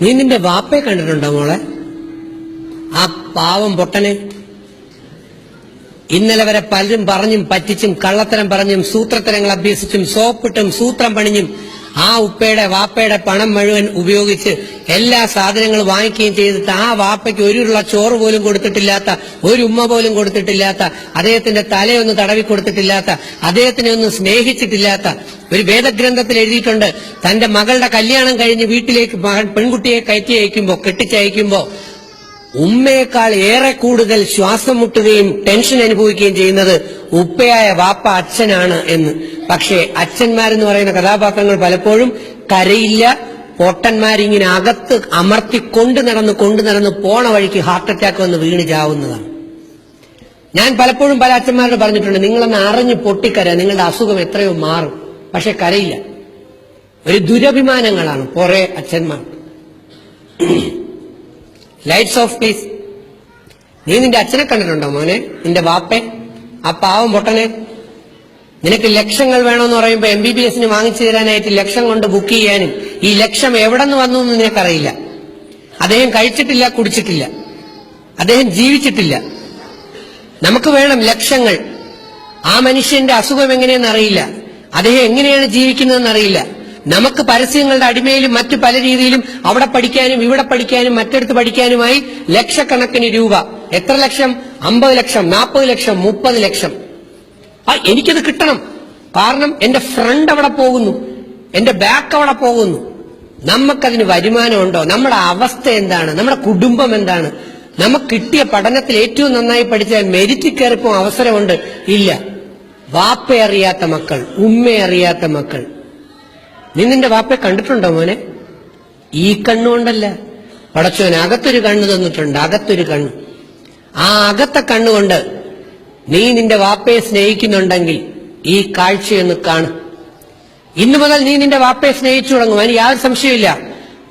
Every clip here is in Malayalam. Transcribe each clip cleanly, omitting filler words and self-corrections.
നീ നിന്റെ വാപ്പയെ കണ്ടിട്ടുണ്ടോ മോളെ? ആ പാവം പൊട്ടനെ ഇന്നലെ വരെ പലരും പറഞ്ഞും പറ്റിച്ചും കള്ളത്തരം പറഞ്ഞും സൂത്രത്തരങ്ങൾ അഭ്യസിച്ചും സോപ്പിട്ടും സൂത്രം പണിഞ്ഞും ആ ഉപ്പയുടെ വാപ്പയുടെ പണം മുഴുവൻ ഉപയോഗിച്ച് എല്ലാ സാധനങ്ങളും വാങ്ങിക്കുകയും ചെയ്തിട്ട് ആ വാപ്പയ്ക്ക് ഒരുള്ള ചോറ് പോലും കൊടുത്തിട്ടില്ലാത്ത, ഒരു ഉമ്മ പോലും കൊടുത്തിട്ടില്ലാത്ത, അദ്ദേഹത്തിന്റെ തലയൊന്ന് തടവി കൊടുത്തിട്ടില്ലാത്ത, അദ്ദേഹത്തിനെ ഒന്നും സ്നേഹിച്ചിട്ടില്ലാത്ത ഒരു വേദഗ്രന്ഥത്തിൽ എഴുതിയിട്ടുണ്ട്. തന്റെ മകളുടെ കല്യാണം കഴിഞ്ഞ് വീട്ടിലേക്ക് പെൺകുട്ടിയെ കയറ്റി അയക്കുമ്പോ, കെട്ടിച്ചയക്കുമ്പോ ഉമ്മയേക്കാൾ ഏറെ കൂടുതൽ ശ്വാസം മുട്ടുകയും ടെൻഷൻ അനുഭവിക്കുകയും ചെയ്യുന്നത് ഉപ്പയായ വാപ്പ അച്ഛനാണ് എന്ന്. പക്ഷേ അച്ഛന്മാരെന്ന് പറയുന്ന കഥാപാത്രങ്ങൾ പലപ്പോഴും കരയില്ല. പൊട്ടന്മാരിങ്ങനെ അകത്ത് അമർത്തി കൊണ്ടു നടന്ന് പോണ വഴിക്ക് ഹാർട്ട് അറ്റാക്ക് വന്ന് വീണ് ചാവുന്നതാണ്. ഞാൻ പലപ്പോഴും പല അച്ഛന്മാരോട് പറഞ്ഞിട്ടുണ്ട്, നിങ്ങളൊന്ന് അറിഞ്ഞ് പൊട്ടിക്കര, നിങ്ങളുടെ അസുഖം എത്രയോ മാറും. പക്ഷെ കരയില്ല. ഒരു ദുരഭിമാനങ്ങളാണ് കുറെ അച്ഛന്മാർ. Lights of please. നീ നിന്റെ അച്ഛനെ കണ്ടിട്ടുണ്ടോ മോനെ? നിന്റെ വാപ്പെ, ആ പാവം പൊട്ടനെ? നിനക്ക് ലക്ഷങ്ങൾ വേണമെന്ന് പറയുമ്പോ MBBS വാങ്ങിച്ചു തരാനായിട്ട് ലക്ഷം കൊണ്ട് ബുക്ക് ചെയ്യാനും ഈ ലക്ഷം എവിടെ നിന്ന് വന്നു എന്ന് നിനക്കറിയില്ല. അദ്ദേഹം കഴിച്ചിട്ടില്ല, കുടിച്ചിട്ടില്ല, അദ്ദേഹം ജീവിച്ചിട്ടില്ല. നമുക്ക് വേണം ലക്ഷങ്ങൾ. ആ മനുഷ്യന്റെ അസുഖം എങ്ങനെയെന്ന് അറിയില്ല, അദ്ദേഹം എങ്ങനെയാണ് ജീവിക്കുന്നതെന്ന് അറിയില്ല. നമുക്ക് പരസ്യങ്ങളുടെ അടിമയിലും മറ്റു പല രീതിയിലും അവിടെ പഠിക്കാനും ഇവിടെ പഠിക്കാനും മറ്റെടുത്ത് പഠിക്കാനുമായി ലക്ഷക്കണക്കിന് രൂപ. എത്ര ലക്ഷം? 50 ലക്ഷം, 40 ലക്ഷം, 30 ലക്ഷം. എനിക്കത് കിട്ടണം, കാരണം എന്റെ ഫ്രണ്ട് അവിടെ പോകുന്നു, എന്റെ ബാക്ക് അവിടെ പോകുന്നു. നമുക്കതിന് വരുമാനമുണ്ടോ? നമ്മുടെ അവസ്ഥ എന്താണ്? നമ്മുടെ കുടുംബം എന്താണ്? നമുക്ക് കിട്ടിയ പഠനത്തിൽ ഏറ്റവും നന്നായി പഠിച്ചാൽ മെരിറ്റ് കയറിപ്പോ അവസരമുണ്ട്. ഇല്ല. വാപ്പയെ അറിയാത്ത മക്കൾ, ഉമ്മയെ അറിയാത്ത മക്കൾ. നീ നിന്റെ വാപ്പയെ കണ്ടിട്ടുണ്ടോ മോനെ? ഈ കണ്ണുകൊണ്ടല്ല, പടച്ചോൻ അകത്തൊരു കണ്ണ് തന്നിട്ടുണ്ട്, അകത്തൊരു കണ്ണ്. ആ അകത്തെ കണ്ണുകൊണ്ട് നീ നിന്റെ വാപ്പയെ സ്നേഹിക്കുന്നുണ്ടെങ്കിൽ ഈ കാഴ്ചയൊന്ന് കാണും. ഇന്നു മുതൽ നീ നിന്റെ വാപ്പയെ സ്നേഹിച്ചു തുടങ്ങും, അതിന് യാതൊരു സംശയമില്ല.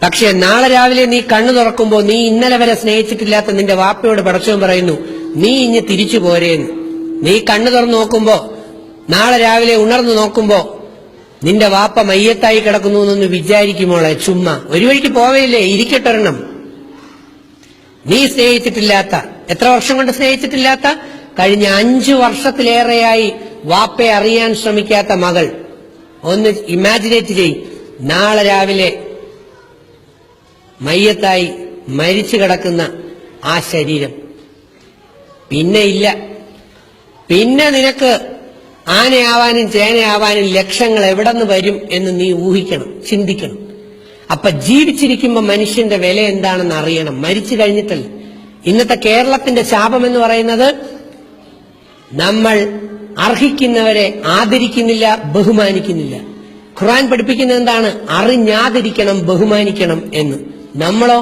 പക്ഷെ നാളെ രാവിലെ നീ കണ്ണു തുറക്കുമ്പോ നീ ഇന്നലെ വരെ സ്നേഹിച്ചിട്ടില്ലാത്ത നിന്റെ വാപ്പയോട് പടച്ചോൻ പറയുന്നു, നീ ഇനി തിരിച്ചു പോരേന്ന്. നീ കണ്ണു തുറന്നു നോക്കുമ്പോ, നാളെ രാവിലെ ഉണർന്നു നോക്കുമ്പോ നിന്റെ വാപ്പ മയ്യത്തായി കിടക്കുന്നു എന്നൊന്ന് വിചാരിക്കുമോളെ. ചുമ്മാ ഒരു വഴിക്ക് പോവേയില്ലേ, ഇരിക്കട്ടൊരെണ്ണം. നീ സ്നേഹിച്ചിട്ടില്ലാത്ത, എത്ര വർഷം കൊണ്ട് സ്നേഹിച്ചിട്ടില്ലാത്ത, കഴിഞ്ഞ 5 വർഷത്തിലേറെയായി വാപ്പയെ അറിയാൻ ശ്രമിക്കാത്ത മകൾ, ഒന്ന് ഇമാജിനേറ്റ് ചെയ്യും. നാളെ രാവിലെ മയ്യത്തായി മരിച്ചു കിടക്കുന്ന ആ ശരീരം പിന്നെ ഇല്ല. പിന്നെ നിനക്ക് ആനയാവാനും ചേനയാവാനും ലക്ഷങ്ങൾ എവിടെ നിന്ന് വരും എന്ന് നീ ഊഹിക്കണം, ചിന്തിക്കണം. അപ്പൊ ജീവിച്ചിരിക്കുമ്പോ മനുഷ്യന്റെ വില എന്താണെന്ന് അറിയണം, മരിച്ചു കഴിഞ്ഞിട്ടല്ല. ഇന്നത്തെ കേരളത്തിന്റെ ശാപം എന്ന് പറയുന്നത് നമ്മൾ അർഹിക്കുന്നവരെ ആദരിക്കുന്നില്ല, ബഹുമാനിക്കുന്നില്ല. ഖുർആൻ പഠിപ്പിക്കുന്നത് എന്താണ്? അറിഞ്ഞാദരിക്കണം, ബഹുമാനിക്കണം എന്ന്. നമ്മളോ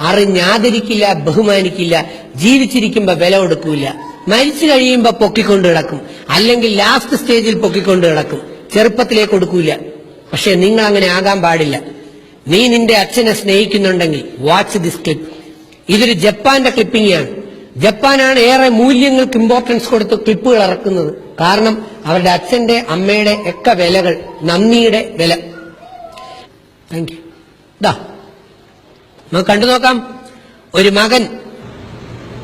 അറിഞ്ഞാദരിക്കില്ല, ബഹുമാനിക്കില്ല. ജീവിച്ചിരിക്കുമ്പോ വില കൊടുക്കൂല, മരിച്ചു കഴിയുമ്പോ പൊക്കിക്കൊണ്ട് കിടക്കും, അല്ലെങ്കിൽ ലാസ്റ്റ് സ്റ്റേജിൽ പൊക്കിക്കൊണ്ട് കിടക്കും, ചെറുപ്പത്തിലേക്ക് കൊടുക്കൂല. പക്ഷെ നിങ്ങൾ അങ്ങനെ ആകാൻ പാടില്ല. നീ നിന്റെ അച്ഛനെ സ്നേഹിക്കുന്നുണ്ടെങ്കിൽ വാച്ച് ദിസ് ക്ലിപ്പ്. ഇതൊരു ജപ്പാന്റെ ക്ലിപ്പിംഗ് ആണ്. ജപ്പാനാണ് ഏറെ മൂല്യങ്ങൾക്ക് ഇമ്പോർട്ടൻസ് കൊടുത്ത് ക്ലിപ്പുകൾ ഇറക്കുന്നത്. കാരണം അവരുടെ അച്ഛന്റെ അമ്മയുടെ ഒക്കെ വിലകൾ, നന്ദിയുടെ വില. Thank you. നമുക്ക് കണ്ടു നോക്കാം. ഒരു മകൻ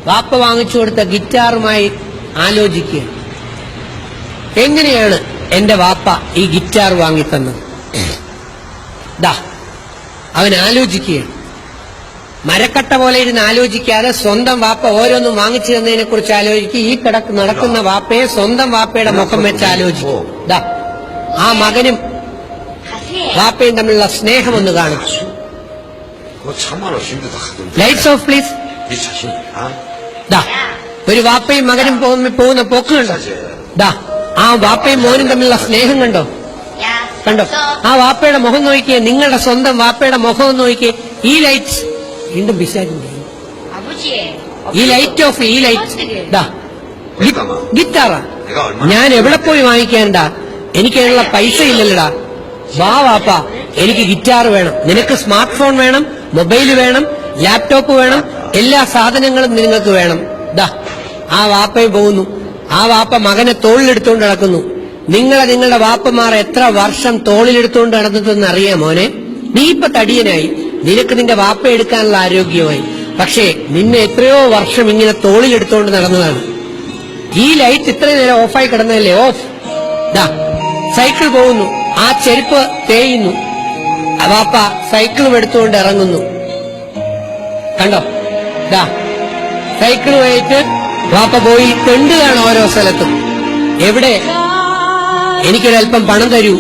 വാപ്പ വാങ്ങിച്ചു കൊടുത്ത ഗിറ്റാറുമായി ആലോചിക്കുക, എങ്ങനെയാണ് എന്റെ വാപ്പ ഈ ഗിറ്റാർ വാങ്ങിത്തന്നത്? അവൻ ആലോചിക്കുകയാണ്. മരക്കട്ട പോലെ ഇരുന്ന് ആലോചിക്കാതെ സ്വന്തം വാപ്പ ഓരോന്നും വാങ്ങിച്ചു തന്നതിനെ കുറിച്ച് ആലോചിക്കുക. ഈ നടക്കുന്ന വാപ്പയെ സ്വന്തം വാപ്പയുടെ മുഖം വെച്ച് ആലോചിക്കും. ആ മകനും വാപ്പയും തമ്മിലുള്ള സ്നേഹം ഒന്ന് കാണും. Lights of please. ഒരു വാപ്പയും മകനും പോകുന്ന പോക്ക് കണ്ടോ? ആ വാപ്പയും മോനും തമ്മിലുള്ള സ്നേഹം കണ്ടോ? ആ വാപ്പയുടെ മുഖം നോക്കിയേ, നിങ്ങളുടെ സ്വന്തം വാപ്പയുടെ മുഖം നോക്കിയേ. ഈ ലൈറ്റ്സ് വീണ്ടും പിശാചിന്റെ ഈ ലൈറ്റ് ഓഫ്, ഈ ലൈറ്റ് ഗിറ്റാറാ. ഞാൻ എവിടെ പോയി വാങ്ങിക്കാൻടാ? എനിക്ക് അതിനുള്ള പൈസ ഇല്ലല്ലടാ. വാപ്പ എനിക്ക് ഗിറ്റാർ വേണം. നിനക്ക് സ്മാർട്ട് ഫോൺ വേണം, മൊബൈൽ വേണം, ലാപ്ടോപ്പ് വേണം, എല്ലാ സാധനങ്ങളും നിങ്ങൾക്ക് വേണം. ആ വാപ്പയും പോകുന്നു. ആ വാപ്പ മകനെ തോളിലെടുത്തുകൊണ്ട് നടക്കുന്നു. നിങ്ങളുടെ വാപ്പമാർ എത്ര വർഷം തോളിലെടുത്തുകൊണ്ട് നടന്നിട്ടെന്ന് അറിയാം മോനെ? നീ ഇപ്പൊ തടിയനായി, നിനക്ക് നിന്റെ വാപ്പ എടുക്കാനുള്ള ആരോഗ്യമായി. പക്ഷേ നിന്നെ എത്രയോ വർഷം ഇങ്ങനെ തോളിലെടുത്തോണ്ട് നടന്നതാണ്. ഈ ലൈറ്റ് ഇത്രയും നേരം ഓഫായി കിടന്നതല്ലേ? ഓഫ്. ദാ സൈക്കിൾ പോകുന്നു, ആ ചെരുപ്പ് തേയുന്നു, വാപ്പ സൈക്കിളും എടുത്തുകൊണ്ട് ഇറങ്ങുന്നു. കണ്ടോ? ദാ സൈക്കിളുമായിട്ട് വാപ്പ പോയി തെണ്ടുകയാണ് ഓരോ സ്ഥലത്തും. എവിടെ? എനിക്കൊരൽപ്പം പണം തരൂ,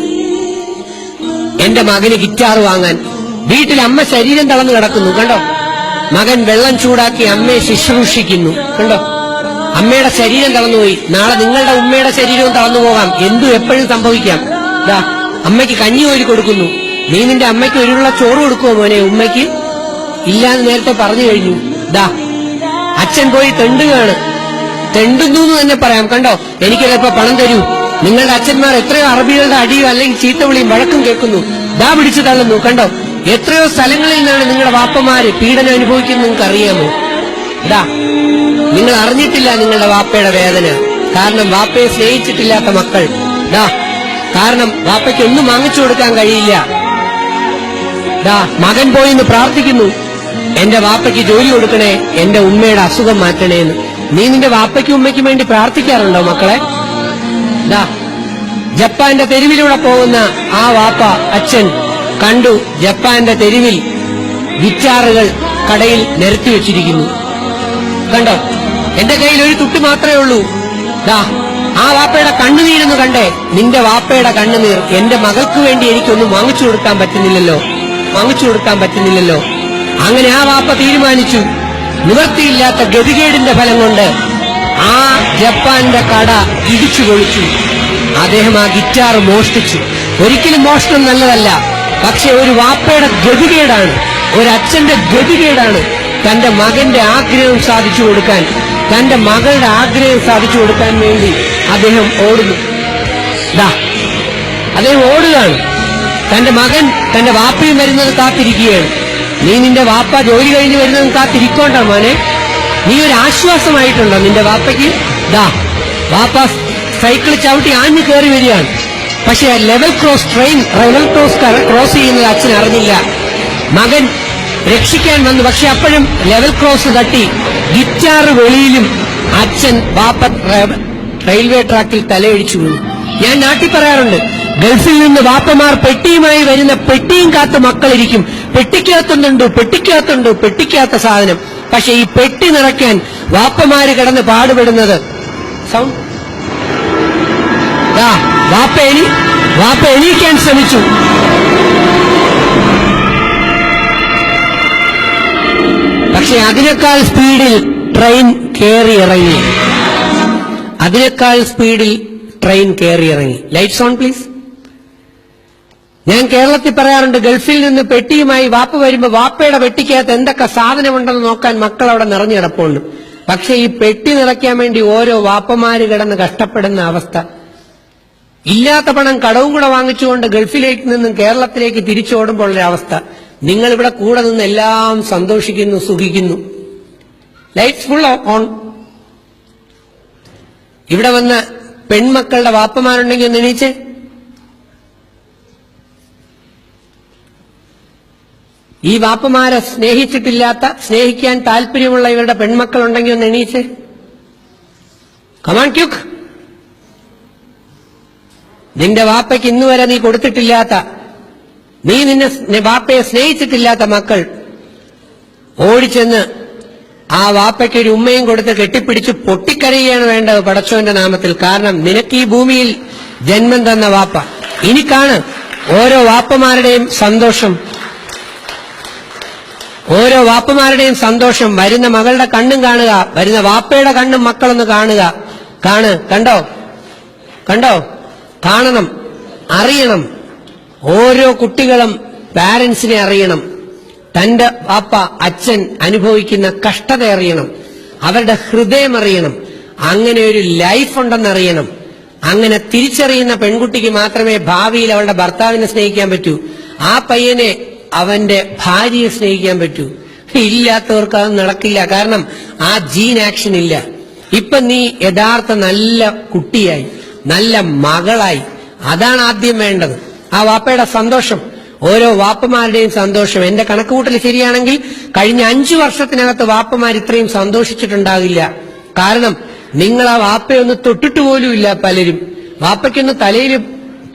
എന്റെ മകന് ഗിറ്റാർ വാങ്ങാൻ. വീട്ടിൽ അമ്മ ശരീരം തളർന്നു കിടക്കുന്നു. കണ്ടോ? മകൻ വെള്ളം ചൂടാക്കി അമ്മയെ ശുശ്രൂഷിക്കുന്നു. കണ്ടോ? അമ്മയുടെ ശരീരം തളർന്നുപോയി. നാളെ നിങ്ങളുടെ ഉമ്മയുടെ ശരീരവും തളർന്നു പോകാം. എന്തും എപ്പോഴും സംഭവിക്കാം. ദാ അമ്മയ്ക്ക് കഞ്ഞി കോരി കൊടുക്കുന്നു. നീ നിന്റെ അമ്മയ്ക്ക് ഒരുള്ള ചോറ് കൊടുക്കുമോ മോനെ? ഉമ്മയ്ക്ക് ഇല്ലാന്ന് നേരത്തെ പറഞ്ഞു കഴിഞ്ഞു. ദാ അച്ഛൻ പോയി തെണ്ടുകയാണ്. തെണ്ടുന്നു എന്ന് തന്നെ പറയാം. കണ്ടോ? എനിക്കൊരൽപ്പം പണം തരൂ. നിങ്ങളുടെ അച്ഛന്മാർ എത്രയോ അറബികളുടെ അടിയോ അല്ലെങ്കിൽ ചീത്തവിളിയും വഴക്കും കേൾക്കുന്നു. ദാ പിടിച്ചു തള്ളുന്നു. കണ്ടോ? എത്രയോ സ്ഥലങ്ങളിൽ നിന്നാണ് നിങ്ങളുടെ വാപ്പമാര് പീഡനം അനുഭവിക്കുന്നത്. നിങ്ങൾക്ക് അറിയാമോ? ദാ നിങ്ങൾ അറിഞ്ഞിട്ടില്ല നിങ്ങളുടെ വാപ്പയുടെ വേദന. കാരണം വാപ്പയെ സ്നേഹിച്ചിട്ടില്ലാത്ത മക്കൾ. ദാ കാരണം വാപ്പയ്ക്ക് ഒന്നും വാങ്ങിച്ചു കൊടുക്കാൻ കഴിയില്ല. ദാ മകൻ പോയി എന്ന് പ്രാർത്ഥിക്കുന്നു, എന്റെ വാപ്പയ്ക്ക് ജോലി കൊടുക്കണേ, എന്റെ ഉമ്മയുടെ അസുഖം മാറ്റണേന്ന്. നീ നിന്റെ വാപ്പയ്ക്കും ഉമ്മയ്ക്കും വേണ്ടി പ്രാർത്ഥിക്കാറുണ്ടോ മക്കളെ? ദാ ജപ്പാന്റെ തെരുവിലൂടെ പോകുന്ന ആ വാപ്പ അച്ഛൻ കണ്ടു, ജപ്പാന്റെ തെരുവിൽ ഗിറ്റാറുകൾ കടയിൽ നിരത്തി വെച്ചിരിക്കുന്നു. കണ്ടോ? എന്റെ കയ്യിൽ ഒരു തുട്ട് മാത്രമേ ഉള്ളൂ. ദാ ആ വാപ്പയുടെ കണ്ണുനീരെന്ന് കണ്ടേ? നിന്റെ വാപ്പയുടെ കണ്ണുനീർ. എന്റെ മകൾക്ക് വേണ്ടി എനിക്കൊന്നും വാങ്ങിച്ചു കൊടുക്കാൻ പറ്റുന്നില്ലല്ലോ. അങ്ങനെ ആ വാപ്പ തീരുമാനിച്ചു. നിവൃത്തിയില്ലാത്ത ഗതികേടിന്റെ ഫലം കൊണ്ട് ആ ജപ്പാന്റെ കട ഇടിച്ചു പൊളിച്ചു. അദ്ദേഹം ആ ഗിറ്റാർ മോഷ്ടിച്ചു. ഒരിക്കലും മോഷണം നല്ലതല്ല, പക്ഷെ ഒരു വാപ്പയുടെ ഗതികേടാണ്, ഒരച്ഛന്റെ ഗതികേടാണ്. തന്റെ മകന്റെ ആഗ്രഹം സാധിച്ചു കൊടുക്കാൻ, തന്റെ മകളുടെ ആഗ്രഹം സാധിച്ചു കൊടുക്കാൻ വേണ്ടി അദ്ദേഹം ഓടുന്നു. അദ്ദേഹം ഓടുകയാണ്. തന്റെ മകൻ തന്റെ വാപ്പയും വരുന്നത് കാത്തിരിക്കുകയാണ്. നീ നിന്റെ വാപ്പ ജോലി കഴിഞ്ഞ് വരുന്നത് കാത്തിരിക്കോണ്ട മോനെ. നീ ഒരു ആശ്വാസമായിട്ടുണ്ടോ നിന്റെ വാപ്പയ്ക്ക്? ദാ വാപ്പ സൈക്കിൾ ചവിട്ടി ആഞ്ഞു കയറി വരികയാണ്. പക്ഷെ ലെവൽ ക്രോസ് ക്രോസ് ചെയ്യുന്നത് അച്ഛൻ അറിഞ്ഞില്ല. മകൻ രക്ഷിക്കാൻ വന്നു. പക്ഷെ അപ്പോഴും ലെവൽ ക്രോസ് തട്ടി ഗിറ്റാർ വെളിയിലും അച്ഛൻ വാപ്പ റെയിൽവേ ട്രാക്കിൽ തലയിടിച്ചു വീണു. ഞാൻ നാട്ടിൽ പറയാറുണ്ട്, ഗൾഫിൽ നിന്ന് വാപ്പമാർ പെട്ടിയുമായി വരുന്ന പെട്ടിയും കാത്ത് മക്കളിരിക്കും. പെട്ടിക്കകത്ത സാധനം. പക്ഷെ ഈ പെട്ടി നിറയ്ക്കാൻ വാപ്പമാര് കിടന്ന് പാടുപെടുന്നത്. സൗണ്ട് വാപ്പ എണീക്കാൻ ശ്രമിച്ചു. പക്ഷെ അതിനേക്കാൾ സ്പീഡിൽ ട്രെയിൻ കയറി ഇറങ്ങി. Lights on please. ഞാൻ കേരളത്തിൽ പറയാറുണ്ട്, ഗൾഫിൽ നിന്ന് പെട്ടിയുമായി വാപ്പ വരുമ്പോ വാപ്പയുടെ പെട്ടിക്കകത്ത് എന്തൊക്കെ സാധനമുണ്ടെന്ന് നോക്കാൻ മക്കൾ അവിടെ നിറഞ്ഞു കിടപ്പുണ്ട്. പക്ഷെ ഈ പെട്ടി നിറയ്ക്കാൻ വേണ്ടി ഓരോ വാപ്പമാര് കിടന്ന് കഷ്ടപ്പെടുന്ന അവസ്ഥ. ഇല്ലാത്ത പണം കടവും കൂടെ വാങ്ങിച്ചുകൊണ്ട് ഗൾഫിലേക്ക് നിന്നും കേരളത്തിലേക്ക് തിരിച്ചോടുമ്പോൾ ഒരു അവസ്ഥ. നിങ്ങൾ ഇവിടെ കൂടെ നിന്ന് എല്ലാം സന്തോഷിക്കുന്നു, സുഖിക്കുന്നു. Lights full on. ഇവിടെ വന്ന പെൺമക്കളുടെ വാപ്പമാരുണ്ടെങ്കിൽ ഒന്ന് എണീച്ചേ. ഈ വാപ്പമാരെ സ്നേഹിക്കാൻ താല്പര്യമുള്ള ഇവരുടെ പെൺമക്കളുണ്ടെങ്കിൽ ഒന്ന് എണീച്ചേ. Come on quick. നിന്റെ വാപ്പയ്ക്ക് ഇന്നുവരെ നീ കൊടുത്തിട്ടില്ലാത്ത, നീ നിന്നെ വാപ്പയെ സ്നേഹിച്ചിട്ടില്ലാത്ത മക്കൾ ഓടിച്ചെന്ന് ആ വാപ്പയ്ക്ക് ഒരു ഉമ്മയും കൊടുത്ത് കെട്ടിപ്പിടിച്ച് പൊട്ടിക്കരയുകയാണ് വേണ്ടത് പടച്ചോന്റെ നാമത്തിൽ. കാരണം നിനക്ക് ഈ ഭൂമിയിൽ ജന്മം തന്ന വാപ്പ. ഇനി കാണ് ഓരോ വാപ്പമാരുടെയും സന്തോഷം. വരുന്ന മകളുടെ കണ്ണും കാണുക, വരുന്ന വാപ്പയുടെ കണ്ണും മക്കളൊന്ന് കാണുക. കണ്ടോ? കാണണം, അറിയണം. ഓരോ കുട്ടികളും പാരന്റ്സിനെ അറിയണം. തന്റെ വാപ്പ അച്ഛൻ അനുഭവിക്കുന്ന കഷ്ടത അറിയണം, അവരുടെ ഹൃദയം അറിയണം. അങ്ങനെ ഒരു ലൈഫ് ഉണ്ടെന്നറിയണം. അങ്ങനെ തിരിച്ചറിയുന്ന പെൺകുട്ടിക്ക് മാത്രമേ ഭാവിയിൽ അവളുടെ ഭർത്താവിനെ സ്നേഹിക്കാൻ പറ്റൂ, ആ പയ്യനെ അവന്റെ ഭാര്യയെ സ്നേഹിക്കാൻ പറ്റൂ. ഇല്ലാത്തവർക്ക് അത് നടക്കില്ല. കാരണം ആ ജീൻ ആക്ഷൻ ഇല്ല. ഇപ്പൊ നീ യഥാർത്ഥ നല്ല കുട്ടിയായി, നല്ല മകളായി. അതാണ് ആദ്യം വേണ്ടത്. ആ വാപ്പയുടെ സന്തോഷം. ഓരോ വാപ്പമാരുടെയും സന്തോഷം. എന്റെ കണക്കുകൂട്ടൽ ശരിയാണെങ്കിൽ കഴിഞ്ഞ 5 വർഷത്തിനകത്ത് വാപ്പമാർ ഇത്രയും സന്തോഷിച്ചിട്ടുണ്ടാകില്ല. കാരണം നിങ്ങൾ ആ വാപ്പയൊന്ന് തൊട്ടിട്ട് പോലുമില്ല. പലരും വാപ്പയ്ക്കൊന്ന് തലയിൽ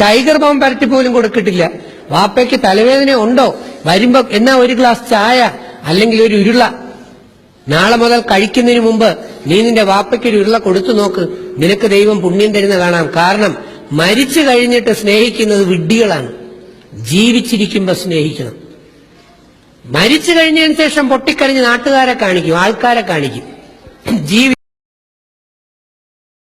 ടൈഗർ ബോംബ് പരട്ടി പോലും കൊടുക്കിട്ടില്ല. വാപ്പയ്ക്ക് തലവേദന ഉണ്ടോ, വരുമ്പോ എന്നാ ഒരു ഗ്ലാസ് ചായ അല്ലെങ്കിൽ ഒരു ഉരുള. നാളെ മുതൽ കഴിക്കുന്നതിന് മുമ്പ് നീ നിന്റെ വാപ്പയ്ക്ക് ഒരു ഉരുള കൊടുത്തു നോക്ക്, നിനക്ക് ദൈവം പുണ്യം തരുന്ന കാണാം. കാരണം മരിച്ചു കഴിഞ്ഞിട്ട് സ്നേഹിക്കുന്നത് വിഡ്ഢികളാണ്. ജീവിച്ചിരിക്കുമ്പോ സ്നേഹിക്കണം. മരിച്ചു കഴിഞ്ഞതിന് ശേഷം പൊട്ടിക്കരഞ്ഞ് നാട്ടുകാരെ കാണിക്കും, ആൾക്കാരെ കാണിക്കും.